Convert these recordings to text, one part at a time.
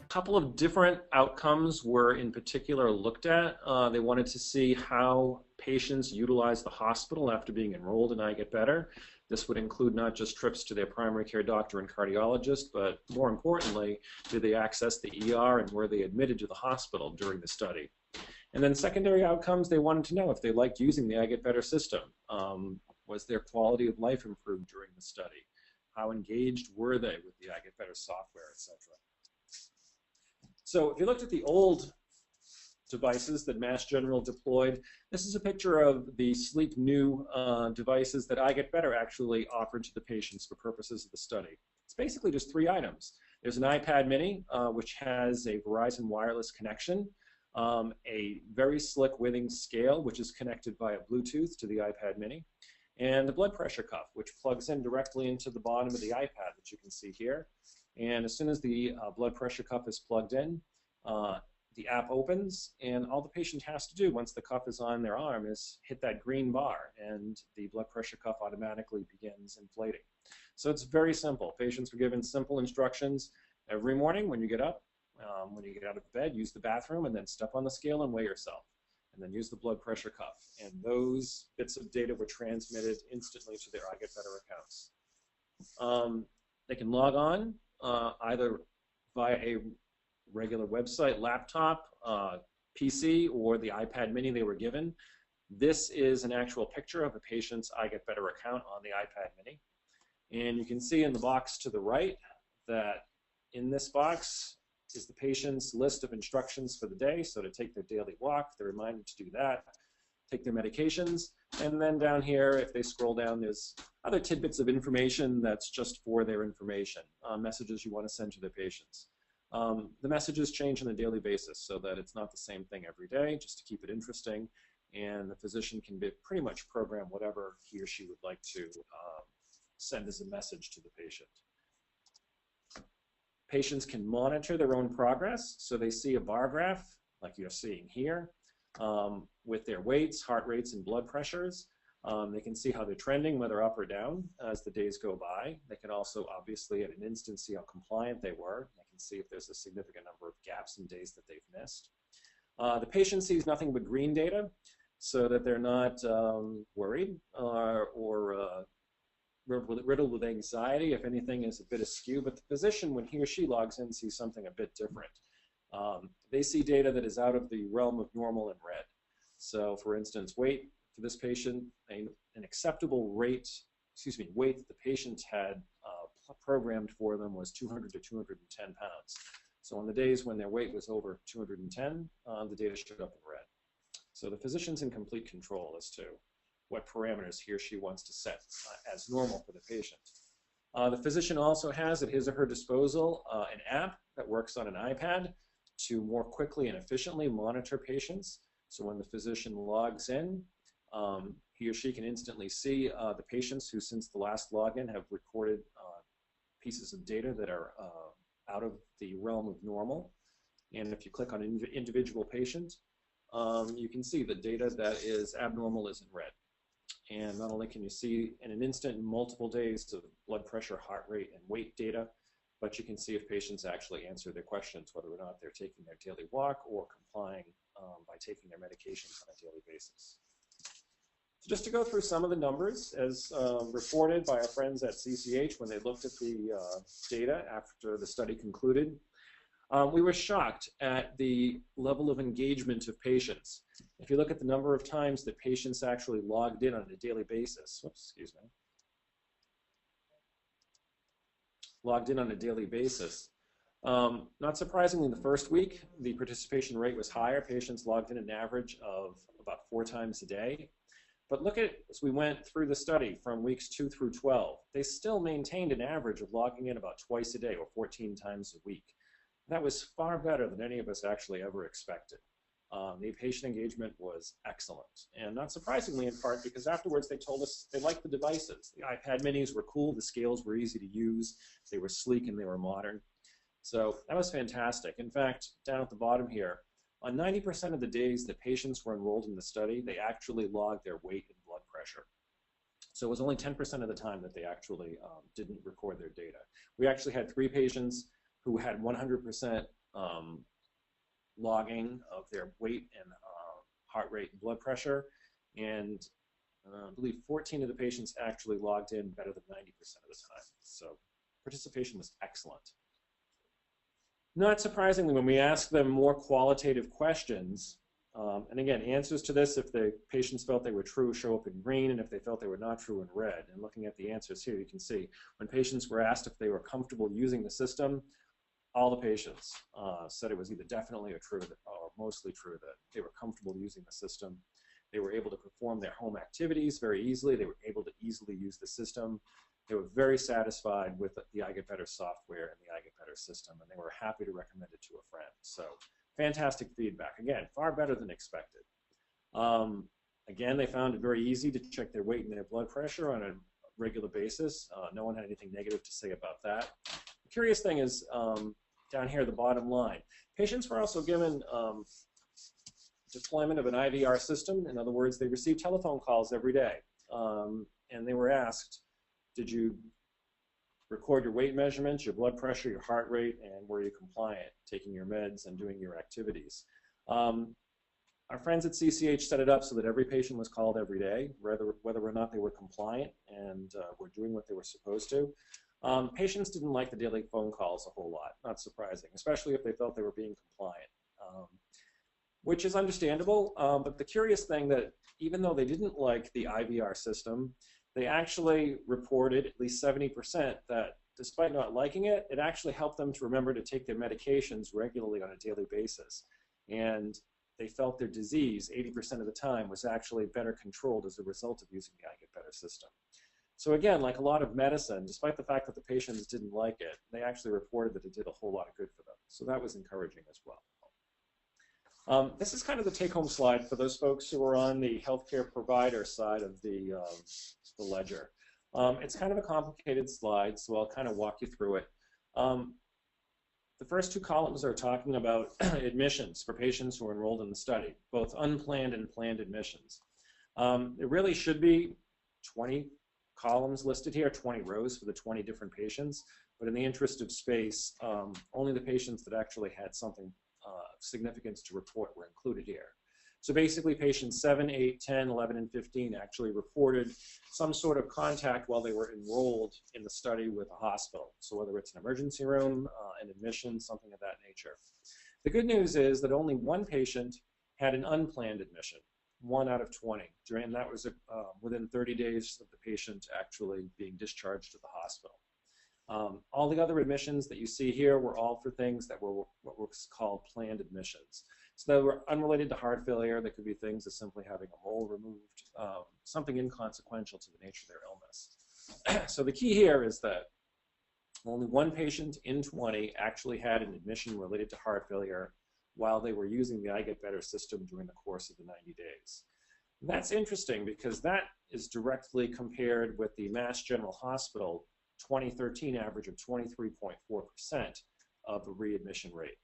couple of different outcomes were in particular looked at. They wanted to see how patients utilize the hospital after being enrolled in I Get Better. This would include not just trips to their primary care doctor and cardiologist, but more importantly, did they access the ER and were they admitted to the hospital during the study? And then secondary outcomes, they wanted to know if they liked using the I Get Better system. Was their quality of life improved during the study? How engaged were they with the I Get Better software, etc.? So if you looked at the old devices that Mass General deployed, this is a picture of the sleek new devices that I Get Better actually offered to the patients for purposes of the study. It's basically just 3 items. There's an iPad mini, which has a Verizon wireless connection, a very slick weighting scale, which is connected via Bluetooth to the iPad mini, and the blood pressure cuff, which plugs in directly into the bottom of the iPad, which you can see here. And as soon as the blood pressure cuff is plugged in, the app opens, and all the patient has to do once the cuff is on their arm is hit that green bar, and the blood pressure cuff automatically begins inflating. So it's very simple. Patients were given simple instructions every morning when you get up, when you get out of bed, use the bathroom, and then step on the scale and weigh yourself, and then use the blood pressure cuff. And those bits of data were transmitted instantly to their I Get Better accounts. They can log on either via a regular website, laptop, PC, or the iPad mini they were given. This is an actual picture of a patient's I Get Better account on the iPad mini. And you can see in the box to the right that in this box is the patient's list of instructions for the day. So to take their daily walk, they're reminded to do that, take their medications, and then down here, if they scroll down, there's other tidbits of information that's just for their information, messages you want to send to their patients. The messages change on a daily basis so that it's not the same thing every day, just to keep it interesting, and the physician can pretty much program whatever he or she would like to send as a message to the patient. Patients can monitor their own progress, so they see a bar graph, like you're seeing here, with their weights, heart rates, and blood pressures. They can see how they're trending, whether up or down, as the days go by. They can also, obviously, at an instant, see how compliant they were. They can see if there's a significant number of gaps in days that they've missed. The patient sees nothing but green data, so that they're not worried or riddled with anxiety if anything is a bit askew. But the physician, when he or she logs in, sees something a bit different. They see data that is out of the realm of normal in red. So, for instance, weight for this patient, an acceptable weight that the patient had programmed for them was 200 to 210 pounds. So on the days when their weight was over 210, the data showed up in red. So the physician's in complete control as to what parameters he or she wants to set as normal for the patient. The physician also has at his or her disposal an app that works on an iPad to more quickly and efficiently monitor patients. So when the physician logs in, he or she can instantly see the patients who, since the last login, have recorded pieces of data that are out of the realm of normal. And if you click on an individual patient, you can see the data that is abnormal is in red. And not only can you see in an instant multiple days of blood pressure, heart rate, and weight data, but you can see if patients actually answer their questions, whether or not they're taking their daily walk or complying by taking their medications on a daily basis. So just to go through some of the numbers, as reported by our friends at CCH when they looked at the data after the study concluded, we were shocked at the level of engagement of patients. If you look at the number of times that patients actually logged in on a daily basis, not surprisingly, the first week, the participation rate was higher. Patients logged in an average of about 4 times a day. But look at, as we went through the study from weeks 2 through 12, they still maintained an average of logging in about twice a day or 14 times a week. That was far better than any of us actually ever expected. The patient engagement was excellent. And not surprisingly, in part, because afterwards they told us they liked the devices. The iPad minis were cool, the scales were easy to use, they were sleek and they were modern. So that was fantastic. In fact, down at the bottom here, on 90% of the days that patients were enrolled in the study, they actually logged their weight and blood pressure. So it was only 10% of the time that they actually didn't record their data. We actually had 3 patients who had 100% logging of their weight and heart rate and blood pressure, and I believe 14 of the patients actually logged in better than 90% of the time. So participation was excellent. Not surprisingly, when we asked them more qualitative questions, and again, answers to this, if the patients felt they were true, show up in green, and if they felt they were not true, in red. And looking at the answers here, you can see when patients were asked if they were comfortable using the system, all the patients said it was either definitely or true, or mostly true, that they were comfortable using the system. They were able to perform their home activities very easily. They were able to easily use the system. They were very satisfied with the I Get Better software and the I Get Better system, and they were happy to recommend it to a friend. So fantastic feedback. Again, far better than expected. Again, they found it very easy to check their weight and their blood pressure on a regular basis. No one had anything negative to say about that. The curious thing is down here, the bottom line. Patients were also given deployment of an IVR system. In other words, they received telephone calls every day. And they were asked, did you record your weight measurements, your blood pressure, your heart rate, and were you compliant, taking your meds and doing your activities? Our friends at CCH set it up so that every patient was called every day, whether or not they were compliant and were doing what they were supposed to. Patients didn't like the daily phone calls a whole lot, not surprising, especially if they felt they were being compliant, which is understandable. But the curious thing that even though they didn't like the IVR system, they actually reported, at least 70%, that despite not liking it, it actually helped them to remember to take their medications regularly on a daily basis. And they felt their disease, 80% of the time, was actually better controlled as a result of using the I Get Better system. So again, like a lot of medicine, despite the fact that the patients didn't like it, they actually reported that it did a whole lot of good for them. So that was encouraging as well. This is kind of the take-home slide for those folks who are on the healthcare provider side of the ledger. It's kind of a complicated slide, so I'll kind of walk you through it. The first two columns are talking about admissions for patients who are enrolled in the study, both unplanned and planned admissions. There really should be 20 columns listed here, 20 rows for the 20 different patients, but in the interest of space, only the patients that actually had something significance to report were included here. So basically patients 7, 8, 10, 11, and 15 actually reported some sort of contact while they were enrolled in the study with a hospital. So whether it's an emergency room, an admission, something of that nature. The good news is that only one patient had an unplanned admission, 1 out of 20, and that was within 30 days of the patient actually being discharged to the hospital. All the other admissions that you see here were all for things that were what was called planned admissions. So they were unrelated to heart failure. They could be things as simply having a mole removed, something inconsequential to the nature of their illness. So the key here is that only one patient in 20 actually had an admission related to heart failure while they were using the I Get Better system during the course of the 90 days. And that's interesting because that is directly compared with the Mass General Hospital 2013 average of 23.4% of the readmission rate.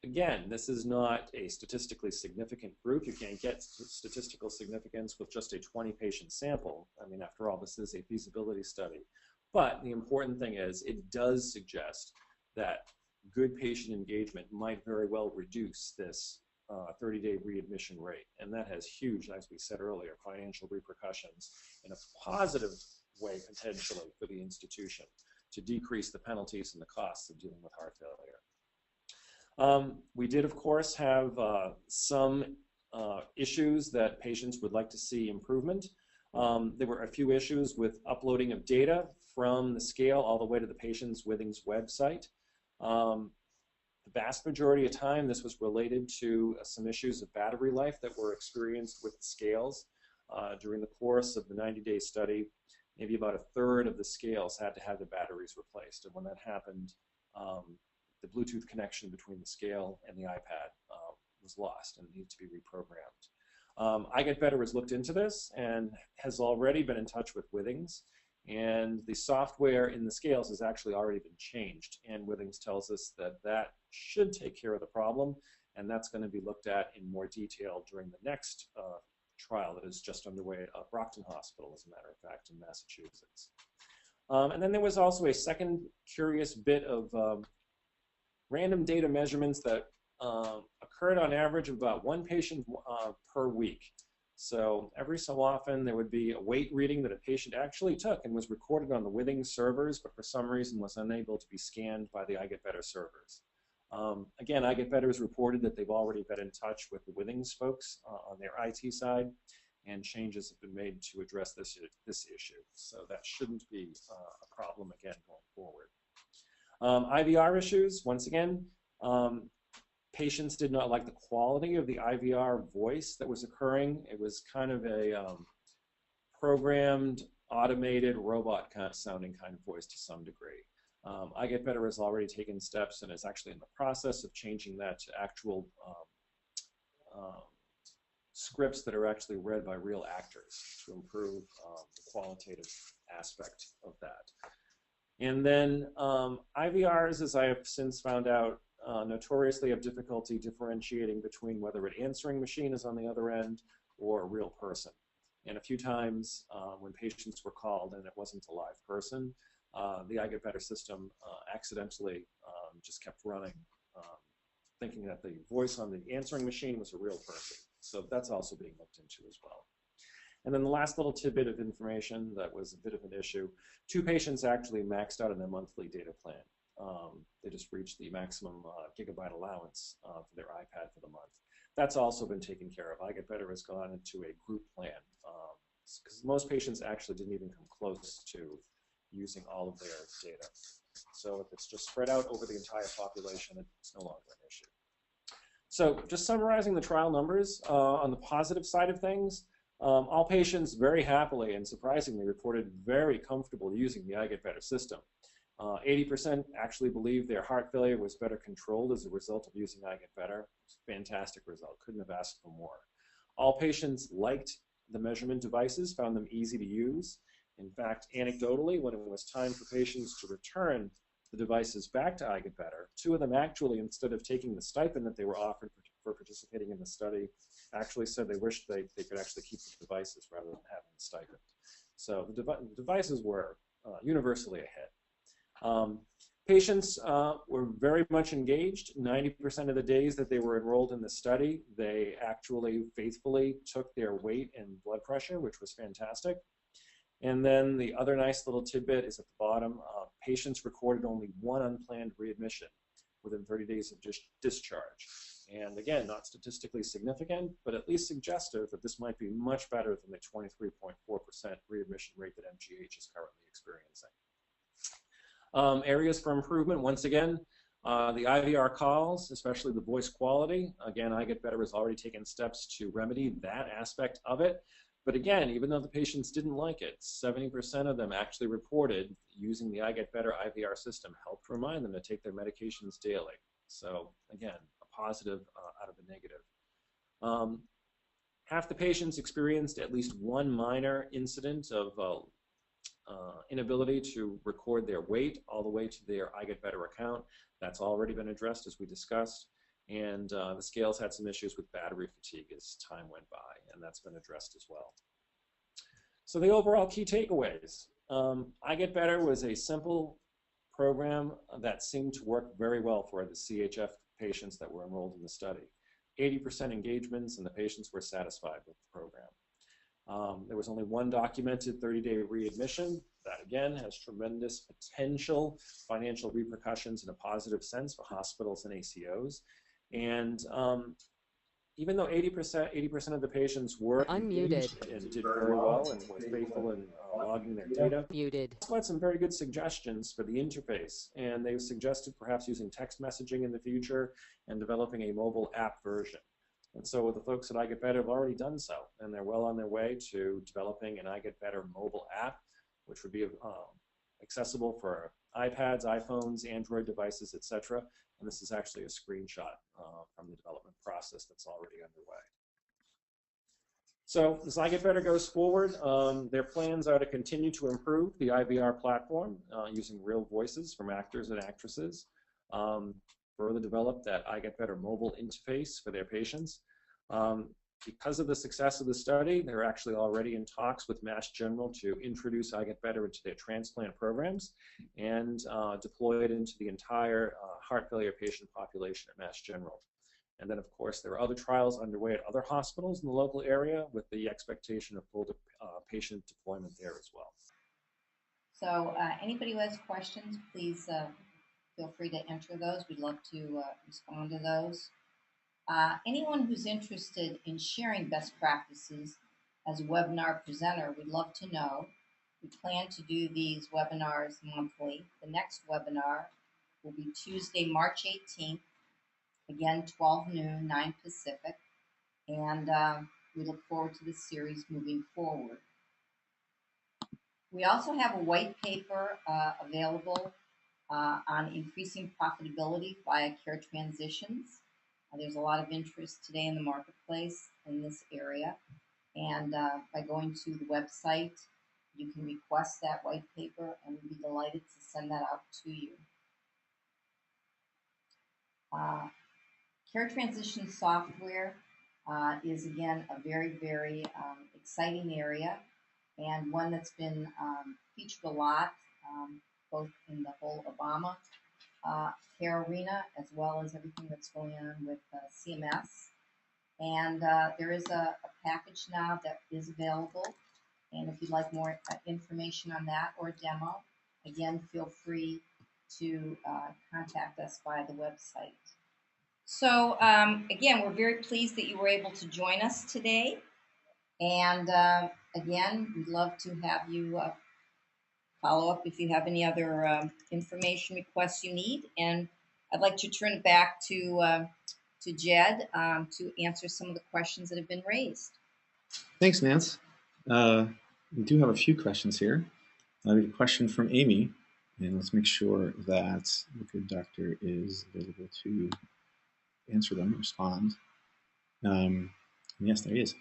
Again, this is not a statistically significant group. You can't get statistical significance with just a 20-patient sample. I mean, after all, this is a feasibility study. But the important thing is it does suggest that good patient engagement might very well reduce this 30-day readmission rate. And that has huge, as we said earlier, financial repercussions in a positive way potentially for the institution to decrease the penalties and the costs of dealing with heart failure. We did, of course, have some issues that patients would like to see improvement. There were a few issues with uploading of data from the scale all the way to the patient's Withings website. The vast majority of time, this was related to some issues of battery life that were experienced with the scales. During the course of the 90-day study, maybe about a third of the scales had to have the batteries replaced. And when that happened, the Bluetooth connection between the scale and the iPad was lost and needed to be reprogrammed. I Get Better has looked into this and has already been in touch with Withings. And the software in the scales has actually already been changed. And Withings tells us that that should take care of the problem. And that's going to be looked at in more detail during the next trial that is just underway at Brockton Hospital, as a matter of fact, in Massachusetts. And then there was also a second curious bit of random data measurements that occurred on average of about one patient per week. So every so often there would be a weight reading that a patient actually took and was recorded on the Withings servers, but for some reason was unable to be scanned by the iGetBetter servers. Again, iGetBetter has reported that they've already been in touch with the Withings folks on their IT side, and changes have been made to address this issue. So that shouldn't be a problem again going forward. IVR issues, once again, patients did not like the quality of the IVR voice that was occurring. It was kind of a programmed, automated, robot kind of sounding kind of voice to some degree. iGetBetter has already taken steps and is actually in the process of changing that to actual scripts that are actually read by real actors to improve the qualitative aspect of that. And then IVRs, as I have since found out, notoriously have difficulty differentiating between whether an answering machine is on the other end or a real person. And a few times when patients were called and it wasn't a live person, the iGetBetter system accidentally just kept running, thinking that the voice on the answering machine was a real person. So that's also being looked into as well. And then the last little tidbit of information that was a bit of an issue, 2 patients actually maxed out on their monthly data plan. They just reached the maximum gigabyte allowance for their iPad for the month. That's also been taken care of. iGetBetter has gone into a group plan because most patients actually didn't even come close to using all of their data. So if it's just spread out over the entire population, it's no longer an issue. So just summarizing the trial numbers, on the positive side of things, all patients very happily and surprisingly reported very comfortable using the iGetBetter system. 80% actually believe their heart failure was better controlled as a result of using iGetBetter. Fantastic result, couldn't have asked for more. All patients liked the measurement devices, found them easy to use. In fact, anecdotally, when it was time for patients to return the devices back to iGetBetter, 2 of them actually, instead of taking the stipend that they were offered for participating in the study, actually said they wished they could actually keep the devices rather than having the stipend. So the devices were universally a hit. Patients were very much engaged. 90% of the days that they were enrolled in the study, they actually faithfully took their weight and blood pressure, which was fantastic. And then the other nice little tidbit is at the bottom. Patients recorded only 1 unplanned readmission within 30 days of discharge. And again, not statistically significant, but at least suggestive that this might be much better than the 23.4% readmission rate that MGH is currently experiencing. Areas for improvement, once again, the IVR calls, especially the voice quality. Again, iGetBetter has already taken steps to remedy that aspect of it. But again, even though the patients didn't like it, 70% of them actually reported using the iGetBetter IVR system helped remind them to take their medications daily. So again, a positive out of a negative. Half the patients experienced at least one minor incident of inability to record their weight all the way to their iGetBetter account. That's already been addressed, as we discussed. And the scales had some issues with battery fatigue as time went by, and that's been addressed as well. So the overall key takeaways. iGetBetter was a simple program that seemed to work very well for the CHF patients that were enrolled in the study. 80% engagements, and the patients were satisfied with the program. There was only 1 documented 30-day readmission. That, again, has tremendous potential financial repercussions in a positive sense for hospitals and ACOs. And even though 80% of the patients were unmuted and did very well and were faithful in logging their data, also had some very good suggestions for the interface. And they suggested perhaps using text messaging in the future and developing a mobile app version. And so the folks at iGetBetter have already done so, and they're well on their way to developing an iGetBetter mobile app, which would be accessible for iPads, iPhones, Android devices, etc. And this is actually a screenshot from the development process that's already underway. So as iGetBetter goes forward, their plans are to continue to improve the IVR platform using real voices from actors and actresses, further develop that iGetBetter mobile interface for their patients, because of the success of the study, they're actually already in talks with Mass General to introduce I Get Better into their transplant programs and deploy it into the entire heart failure patient population at Mass General. And then, of course, there are other trials underway at other hospitals in the local area with the expectation of full patient deployment there as well. So anybody who has questions, please feel free to enter those. We'd love to respond to those. Anyone who's interested in sharing best practices as a webinar presenter, we'd love to know. We plan to do these webinars monthly. The next webinar will be Tuesday, March 18th, again, 12 noon, 9 Pacific, and we look forward to this series moving forward. We also have a white paper available on increasing profitability via care transitions. There's a lot of interest today in the marketplace in this area, and by going to the website, you can request that white paper, and we'd be delighted to send that out to you. Care transition software is, again, a very, very exciting area, and one that's been featured a lot, both in the whole Obama care arena, as well as everything that's going on with CMS. And there is a package now that is available. And if you'd like more information on that or a demo, again, feel free to contact us via the website. So again, we're very pleased that you were able to join us today. And again, we'd love to have you follow up if you have any other information requests you need. And I'd like to turn it back to Jed to answer some of the questions that have been raised. Thanks, Nance. We do have a few questions here. We have a question from Amy, and let's make sure that the good doctor is available to answer them, respond. Yes, there he is.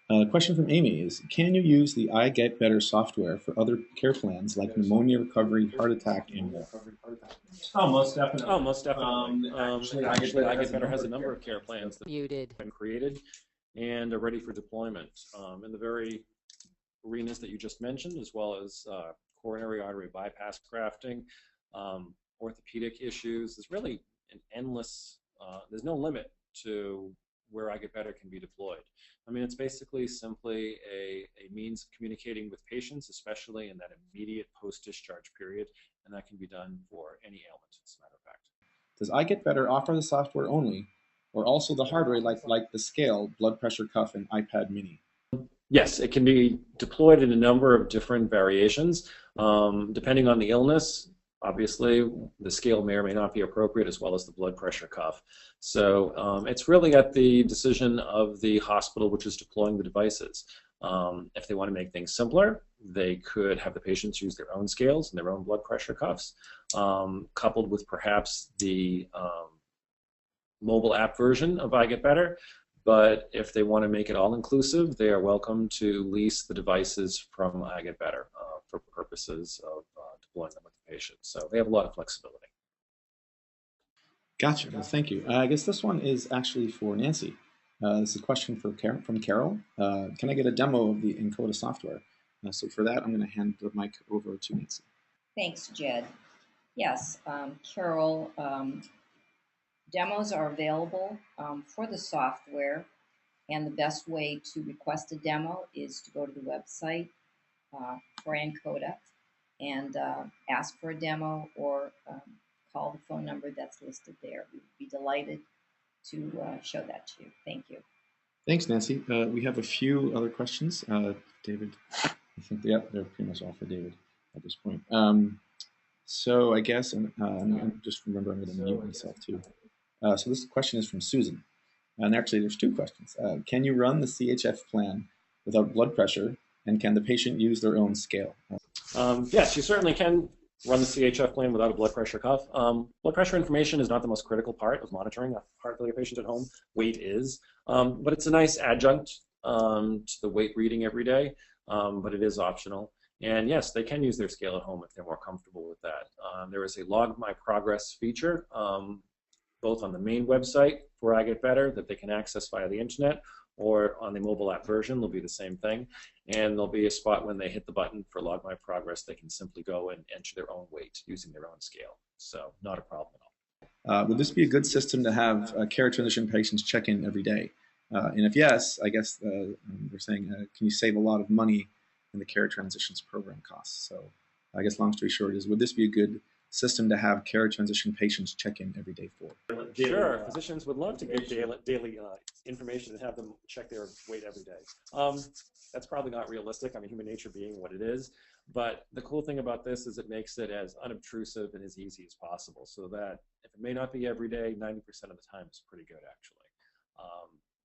The question from Amy is, can you use the I Get Better software for other care plans like pneumonia recovery, heart attack, and more? Oh, most definitely. Oh, most definitely. Actually, I Get Better has a number of care plans that have been created and are ready for deployment in the very arenas that you just mentioned, as well as coronary artery bypass grafting, orthopedic issues. There's really an endless, there's no limit to where I Get Better can be deployed. I mean, it's basically simply a means of communicating with patients, especially in that immediate post-discharge period, and that can be done for any ailment, as a matter of fact. Does I Get Better offer the software only, or also the hardware like the scale, blood pressure cuff, and iPad mini? Yes, it can be deployed in a number of different variations, depending on the illness. Obviously, the scale may or may not be appropriate, as well as the blood pressure cuff. So it's really at the decision of the hospital which is deploying the devices. If they want to make things simpler, they could have the patients use their own scales and their own blood pressure cuffs, coupled with perhaps the mobile app version of I Get Better. But if they want to make it all-inclusive, they are welcome to lease the devices from I Get Better for purposes of deploying them with the patient. So they have a lot of flexibility. Gotcha. Well, thank you. I guess this one is actually for Nancy. This is a question from Carol. Can I get a demo of the Ankota software? So for that, I'm going to hand the mic over to Nancy. Thanks, Jed. Yes, Carol, demos are available for the software, and the best way to request a demo is to go to the website for Ankota and ask for a demo, or call the phone number that's listed there. We'd be delighted to show that to you. Thank you. Thanks, Nancy. We have a few other questions. David, I think they're pretty much all for David at this point. So I guess, and just remember, I'm going to mute myself too. So this question is from Susan. And actually, there's two questions. Can you run the CHF plan without blood pressure, and can the patient use their own scale? Yes, you certainly can run the CHF plan without a blood pressure cuff. Blood pressure information is not the most critical part of monitoring a heart failure patient at home. Weight is, but it's a nice adjunct to the weight reading every day, but it is optional. And yes, they can use their scale at home if they're more comfortable with that. There is a log my progress feature, both on the main website for I Get Better that they can access via the internet, or on the mobile app version, there'll be the same thing. And there'll be a spot when they hit the button for Log My Progress, they can simply go and enter their own weight using their own scale. So not a problem at all. Would this be a good system to have care transition patients check in every day? And if yes, I guess they're saying, can you save a lot of money in the care transitions program costs? So I guess long story short is, would this be a good system to have care transition patients check in every day for? Sure, physicians would love to get daily information and have them check their weight every day. That's probably not realistic. I mean, human nature being what it is. But the cool thing about this is it makes it as unobtrusive and as easy as possible, so that if it may not be every day, 90% of the time is pretty good, actually.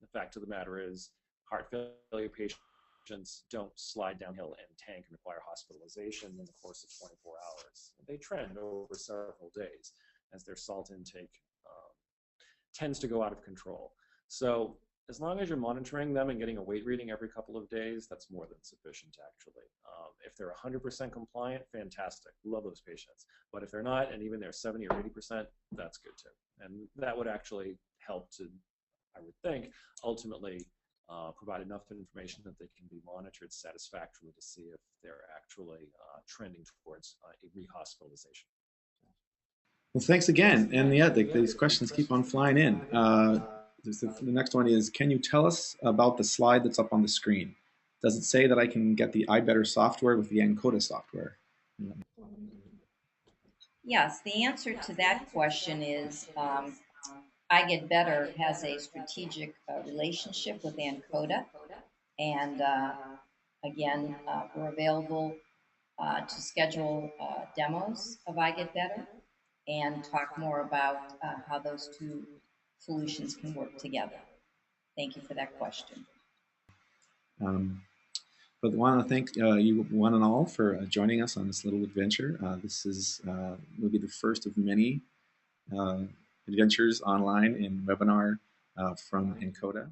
The fact of the matter is, heart failure patients don't slide downhill and tank and require hospitalization in the course of 24 hours. They trend over several days as their salt intake tends to go out of control. So as long as you're monitoring them and getting a weight reading every couple of days, that's more than sufficient, actually. If they're 100% compliant, fantastic. Love those patients. But if they're not, and even they're 70 or 80%, that's good too. And that would actually help to, I would think, ultimately provide enough information that they can be monitored satisfactorily to see if they're actually trending towards a rehospitalization. Well, thanks again. And yeah, these questions keep on flying in. The next one is, can you tell us about the slide that's up on the screen? Does it say that I can get the iBetter software with the Ankota software? Yes, the answer to that question is I Get Better has a strategic relationship with Ankota, and again, we're available to schedule demos of I Get Better and talk more about how those two solutions can work together. Thank you for that question. But I want to thank you one and all for joining us on this little adventure. This is will be the first of many adventures online in webinar from Ankota.